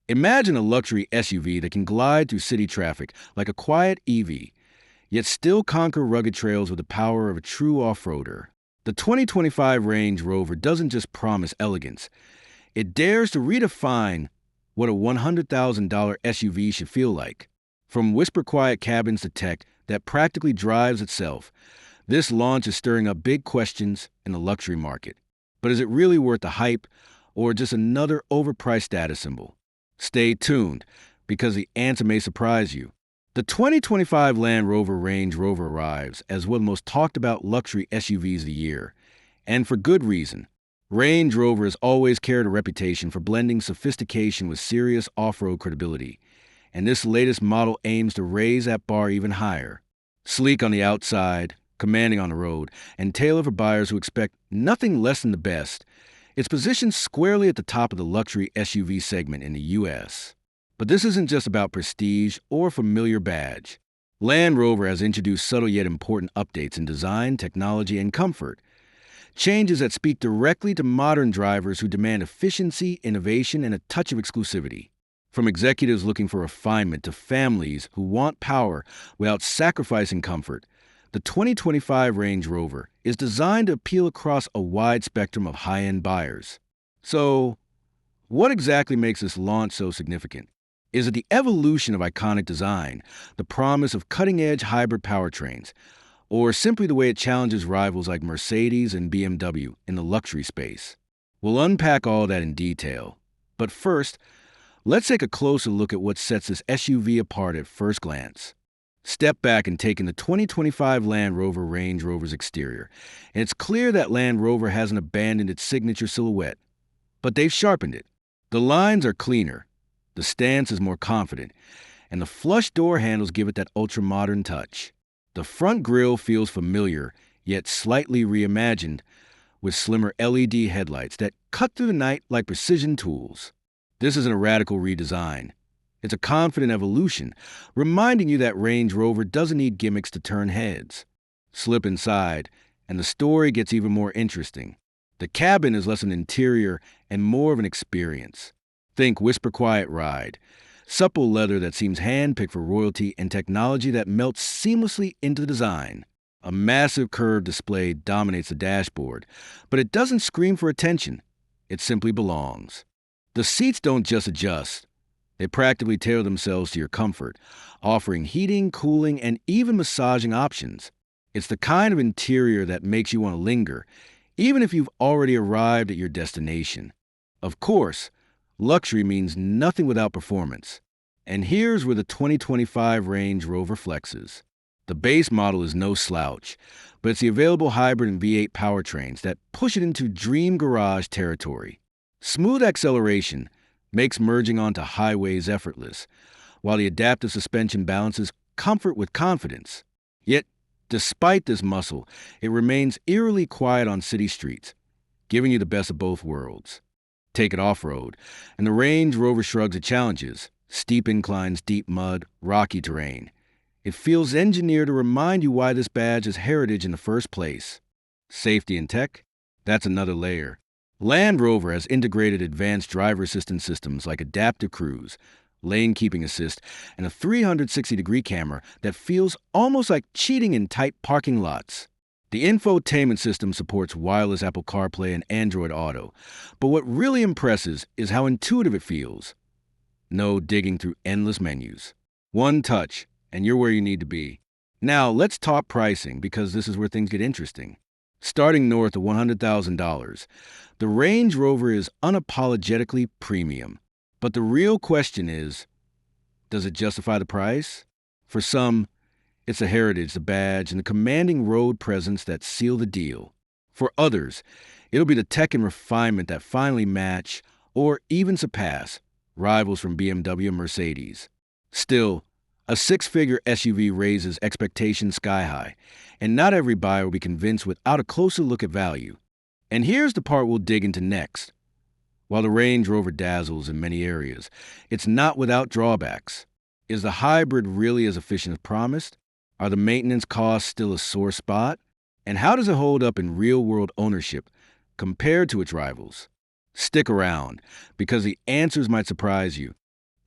Imagine a luxury SUV that can glide through city traffic like a quiet EV, yet still conquer rugged trails with the power of a true off-roader. The 2025 Range Rover doesn't just promise elegance, it dares to redefine what a $100,000 SUV should feel like. From whisper-quiet cabins to tech that practically drives itself, this launch is stirring up big questions in the luxury market. But is it really worth the hype, or just another overpriced status symbol? Stay tuned, because the answer may surprise you. The 2025 Land Rover Range Rover arrives as one of the most talked about luxury SUVs of the year. And for good reason. Range Rover has always carried a reputation for blending sophistication with serious off-road credibility. And this latest model aims to raise that bar even higher. Sleek on the outside, commanding on the road, and tailored for buyers who expect nothing less than the best, it's positioned squarely at the top of the luxury SUV segment in the U.S. But this isn't just about prestige or a familiar badge. Land Rover has introduced subtle yet important updates in design, technology, and comfort. Changes that speak directly to modern drivers who demand efficiency, innovation, and a touch of exclusivity. From executives looking for refinement to families who want power without sacrificing comfort, the 2025 Range Rover is designed to appeal across a wide spectrum of high-end buyers. So, what exactly makes this launch so significant? Is it the evolution of iconic design, the promise of cutting-edge hybrid powertrains, or simply the way it challenges rivals like Mercedes and BMW in the luxury space? We'll unpack all that in detail. But first, let's take a closer look at what sets this SUV apart at first glance. Step back and take in the 2025 Land Rover Range Rover's exterior, and it's clear that Land Rover hasn't abandoned its signature silhouette, but they've sharpened it. The lines are cleaner, the stance is more confident, and the flush door handles give it that ultra-modern touch. The front grille feels familiar, yet slightly reimagined, with slimmer LED headlights that cut through the night like precision tools. This isn't a radical redesign. It's a confident evolution, reminding you that Range Rover doesn't need gimmicks to turn heads. Slip inside, and the story gets even more interesting. The cabin is less an interior and more of an experience. Think whisper-quiet ride, supple leather that seems hand-picked for royalty, and technology that melts seamlessly into the design. A massive curved display dominates the dashboard, but it doesn't scream for attention. It simply belongs. The seats don't just adjust. They practically tailor themselves to your comfort, offering heating, cooling, and even massaging options. It's the kind of interior that makes you want to linger, even if you've already arrived at your destination. Of course, luxury means nothing without performance. And here's where the 2025 Range Rover flexes. The base model is no slouch, but it's the available hybrid and V8 powertrains that push it into dream garage territory. Smooth acceleration makes merging onto highways effortless, while the adaptive suspension balances comfort with confidence. Yet, despite this muscle, it remains eerily quiet on city streets, giving you the best of both worlds. Take it off-road, and the Range Rover shrugs at challenges: steep inclines, deep mud, rocky terrain. It feels engineered to remind you why this badge is heritage in the first place. Safety and tech? That's another layer. Land Rover has integrated advanced driver assistance systems like adaptive cruise, lane keeping assist, and a 360-degree camera that feels almost like cheating in tight parking lots. The infotainment system supports wireless Apple CarPlay and Android Auto, but what really impresses is how intuitive it feels. No digging through endless menus. One touch, and you're where you need to be. Now, let's talk pricing, because this is where things get interesting. Starting north of $100,000, the Range Rover is unapologetically premium. But the real question is, does it justify the price? For some, it's the heritage, the badge, and the commanding road presence that seal the deal. For others, it'll be the tech and refinement that finally match, or even surpass, rivals from BMW and Mercedes. Still, a six-figure SUV raises expectations sky high, and not every buyer will be convinced without a closer look at value. And here's the part we'll dig into next. While the Range Rover dazzles in many areas, it's not without drawbacks. Is the hybrid really as efficient as promised? Are the maintenance costs still a sore spot? And how does it hold up in real-world ownership compared to its rivals? Stick around, because the answers might surprise you.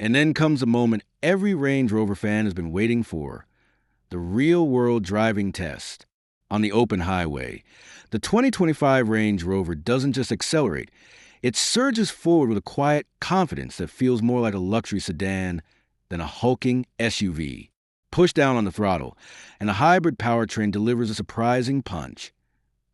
And then comes the moment every Range Rover fan has been waiting for, the real-world driving test. On the open highway, the 2025 Range Rover doesn't just accelerate, it surges forward with a quiet confidence that feels more like a luxury sedan than a hulking SUV. Push down on the throttle, and the hybrid powertrain delivers a surprising punch.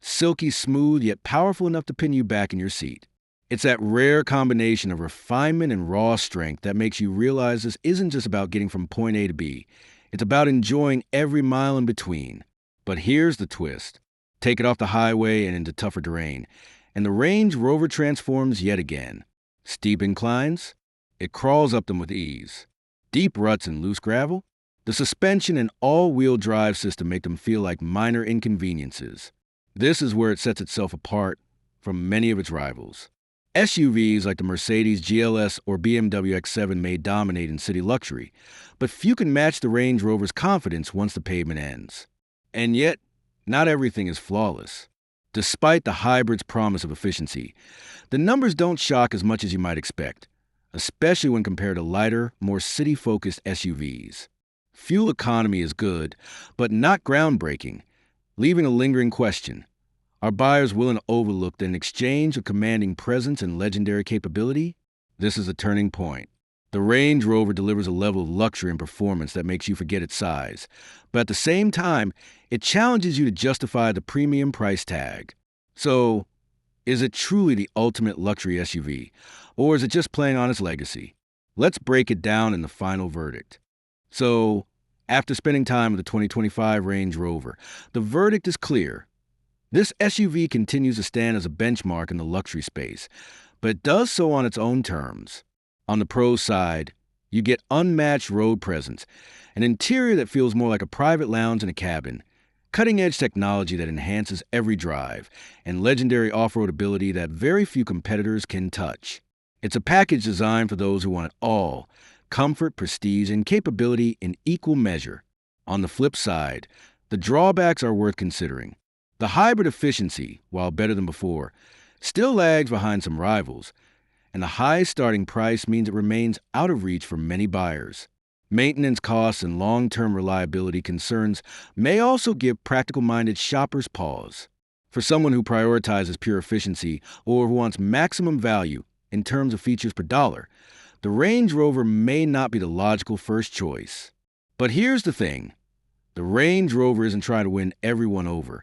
Silky smooth, yet powerful enough to pin you back in your seat. It's that rare combination of refinement and raw strength that makes you realize this isn't just about getting from point A to B. It's about enjoying every mile in between. But here's the twist. Take it off the highway and into tougher terrain, and the Range Rover transforms yet again. Steep inclines? It crawls up them with ease. Deep ruts and loose gravel? The suspension and all-wheel drive system make them feel like minor inconveniences. This is where it sets itself apart from many of its rivals. SUVs like the Mercedes GLS or BMW X7 may dominate in city luxury, but few can match the Range Rover's confidence once the pavement ends. And yet, not everything is flawless. Despite the hybrid's promise of efficiency, the numbers don't shock as much as you might expect, especially when compared to lighter, more city-focused SUVs. Fuel economy is good, but not groundbreaking, leaving a lingering question. Are buyers willing to overlook that in exchange of commanding presence and legendary capability? This is a turning point. The Range Rover delivers a level of luxury and performance that makes you forget its size, but at the same time, it challenges you to justify the premium price tag. So, is it truly the ultimate luxury SUV, or is it just playing on its legacy? Let's break it down in the final verdict. So, after spending time with the 2025 Range Rover, the verdict is clear. This SUV continues to stand as a benchmark in the luxury space, but it does so on its own terms. On the pro side, you get unmatched road presence, an interior that feels more like a private lounge in a cabin, cutting-edge technology that enhances every drive, and legendary off-road ability that very few competitors can touch. It's a package designed for those who want it all: comfort, prestige, and capability in equal measure. On the flip side, the drawbacks are worth considering. The hybrid efficiency, while better than before, still lags behind some rivals, and the high starting price means it remains out of reach for many buyers. Maintenance costs and long-term reliability concerns may also give practical-minded shoppers pause. For someone who prioritizes pure efficiency or who wants maximum value in terms of features per dollar, the Range Rover may not be the logical first choice. But here's the thing. The Range Rover isn't trying to win everyone over.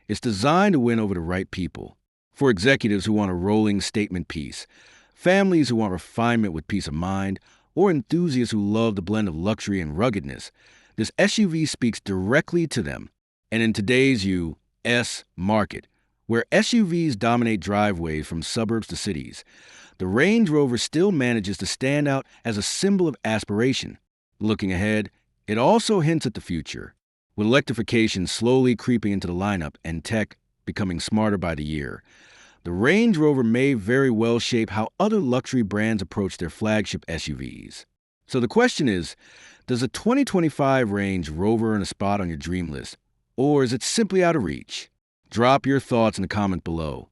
It's designed to win over the right people. For executives who want a rolling statement piece, families who want refinement with peace of mind, or enthusiasts who love the blend of luxury and ruggedness, this SUV speaks directly to them. And in today's U.S. market, where SUVs dominate driveways from suburbs to cities, the Range Rover still manages to stand out as a symbol of aspiration. Looking ahead, it also hints at the future, with electrification slowly creeping into the lineup and tech becoming smarter by the year. The Range Rover may very well shape how other luxury brands approach their flagship SUVs. So the question is, does the 2025 Range Rover earn a spot on your dream list, or is it simply out of reach? Drop your thoughts in the comment below.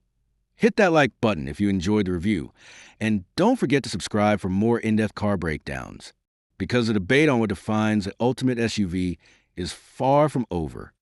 Hit that like button if you enjoyed the review, and don't forget to subscribe for more in-depth car breakdowns, because the debate on what defines the ultimate SUV is far from over.